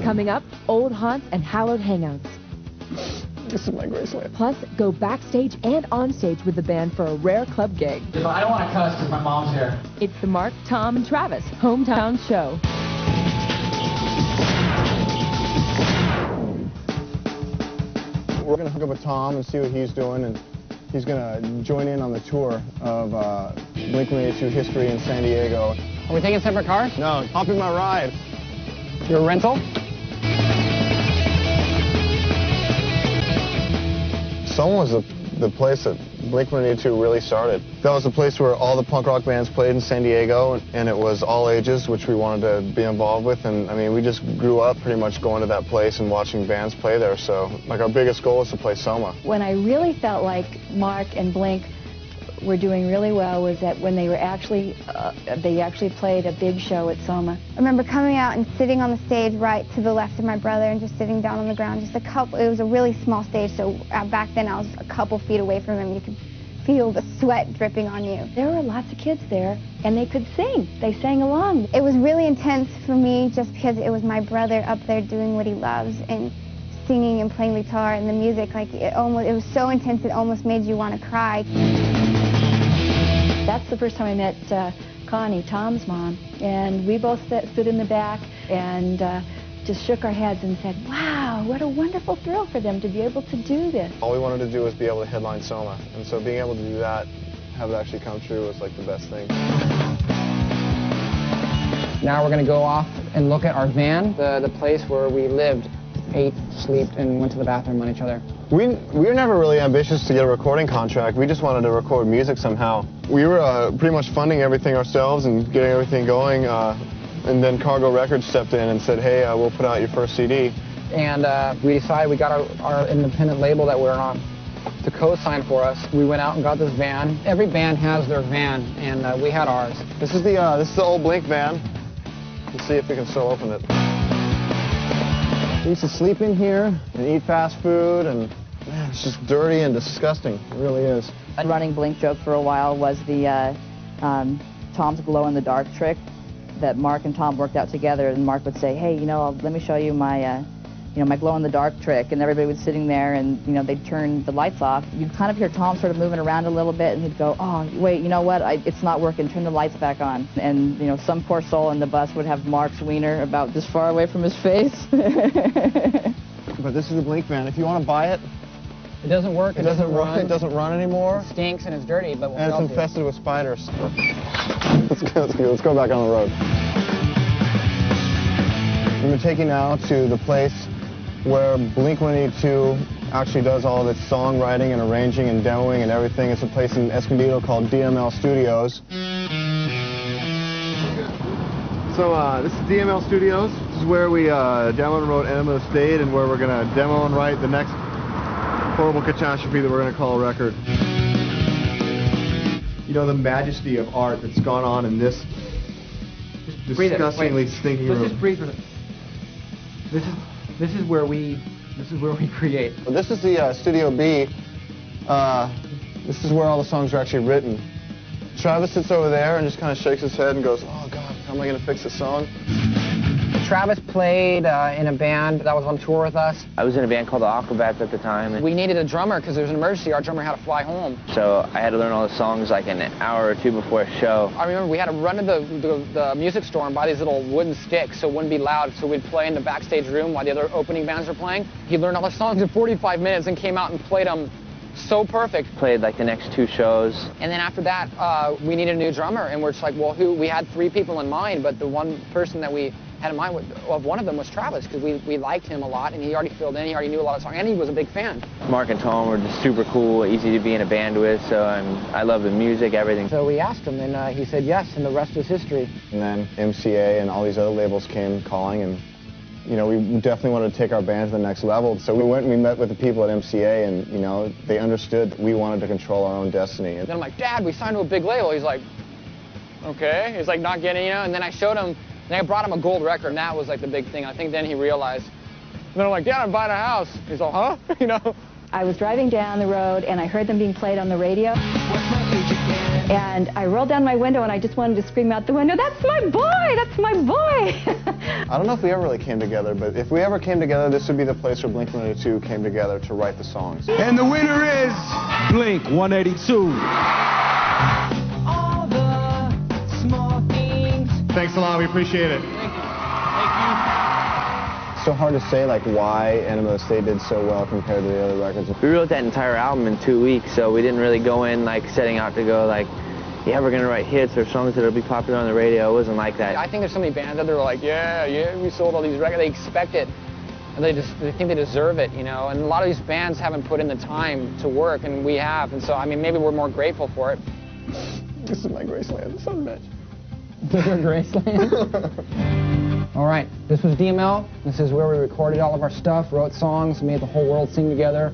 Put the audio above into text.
Coming up, old haunts and hallowed hangouts. This is my Graceland. Plus, go backstage and on stage with the band for a rare club gig. I don't want to cuss because my mom's here. It's the Mark, Tom, and Travis Hometown Show. We're going to hook up with Tom and see what he's doing, and he's going to join in on the tour of Blink-182 history in San Diego. Are we taking separate cars? No, hop in my ride. Your rental? Soma was the place that Blink-182 really started. That was the place where all the punk rock bands played in San Diego, and it was all ages, which we wanted to be involved with. And I mean, we just grew up pretty much going to that place and watching bands play there. So, like, our biggest goal was to play Soma. When I really felt like Mark and Blink were doing really well was that when they were actually played a big show at Soma. I remember coming out and sitting on the stage right to the left of my brother and just sitting down on the ground, just a couple, it was a really small stage, so back then I was a couple feet away from him. You could feel the sweat dripping on you. There were lots of kids there, and they could sing. They sang along. It was really intense for me just because it was my brother up there doing what he loves and singing and playing guitar, and the music, like, it was so intense it almost made you want to cry. That's the first time I met Connie, Tom's mom, and we both stood in the back and just shook our heads and said, wow, what a wonderful thrill for them to be able to do this. All we wanted to do was be able to headline Soma, and so being able to do that, have it actually come true, was like the best thing. Now we're going to go off and look at our van, the place where we lived, ate, slept, and went to the bathroom on each other. We were never really ambitious to get a recording contract. We just wanted to record music somehow. We were pretty much funding everything ourselves and getting everything going, and then Cargo Records stepped in and said, hey, we'll put out your first CD. And we decided we got our independent label that we're on to co-sign for us. We went out and got this van. Every band has their van, and we had ours. This is the old Blink van. Let's see if we can still open it. We used to sleep in here and eat fast food, and man, it's just dirty and disgusting. It really is. A running Blink joke for a while was the Tom's glow-in-the-dark trick that Mark and Tom worked out together, and Mark would say, hey, let me show you my my glow-in-the-dark trick, and everybody was sitting there, and they'd turn the lights off. You'd kind of hear Tom sort of moving around a little bit, and he'd go, oh, wait, you know what, it's not working, turn the lights back on. And some poor soul in the bus would have Mark's wiener about this far away from his face. But this is the Blink van. If you want to buy it, it doesn't work. It doesn't run. It doesn't run anymore. It stinks and it's dirty, but and it's infested with spiders. Let's go back on the road. I'm going to take you now to the place where Blink-182 actually does all of its songwriting and arranging and demoing and everything. It's a place in Escondido called DML Studios. So this is DML Studios. This is where we demoed and wrote Enema of the State, and where we're going to demo and write the next horrible catastrophe that we're going to call a record. The majesty of art that's gone on in this disgustingly stinking room. Let's just breathe for a This is where we create. Well, this is the Studio B. This is where all the songs are actually written. Travis sits over there and just kind of shakes his head and goes, oh God, how am I going to fix this song? Travis played in a band that was on tour with us. I was in a band called the Aquabats at the time. We needed a drummer because there was an emergency. Our drummer had to fly home. So I had to learn all the songs like an hour or two before a show. I remember we had to run to the music store and buy these little wooden sticks so it wouldn't be loud. So we'd play in the backstage room while the other opening bands were playing. He learned all the songs in 45 minutes and came out and played them so perfect. Played like the next 2 shows. And then after that, we needed a new drummer. And we're just like, well, we had 3 people in mind, but the one person that we had in mind, one of them was Travis, because we liked him a lot, and he already filled in, he already knew a lot of songs, and he was a big fan. Mark and Tom were just super cool, easy to be in a band with, so I love the music, everything. So we asked him, and he said yes, and the rest is history. And then MCA and all these other labels came calling, and we definitely wanted to take our band to the next level. So we went and we met with the people at MCA, and they understood that we wanted to control our own destiny. And then I'm like, Dad, we signed to a big label. He's like, okay. He's like not getting, and then I showed him. And I brought him a gold record, and that was like the big thing. I think then he realized. And then I'm like, Dad, I'm buying a house. He's like, huh? I was driving down the road, and I heard them being played on the radio. And I rolled down my window, and I just wanted to scream out the window, that's my boy! That's my boy! I don't know if we ever really came together, but if we ever came together, this would be the place where Blink-182 came together to write the songs. And the winner is Blink-182. All the small things. Thanks a lot, we appreciate it. Thank you. Thank you. It's so hard to say like why Enema of the State did so well compared to the other records. We wrote that entire album in 2 weeks, so we didn't really go in like setting out to go like, yeah, we're gonna write hits or songs that'll be popular on the radio. It wasn't like that. I think there's so many bands out there who are like, yeah, we sold all these records. They expect it, and they think they deserve it, you know. And a lot of these bands haven't put in the time to work, and we have. And so, I mean, maybe we're more grateful for it. This is my Graceland, son of a bitch. This is your Graceland? All right, this was DML. This is where we recorded all of our stuff, wrote songs, made the whole world sing together.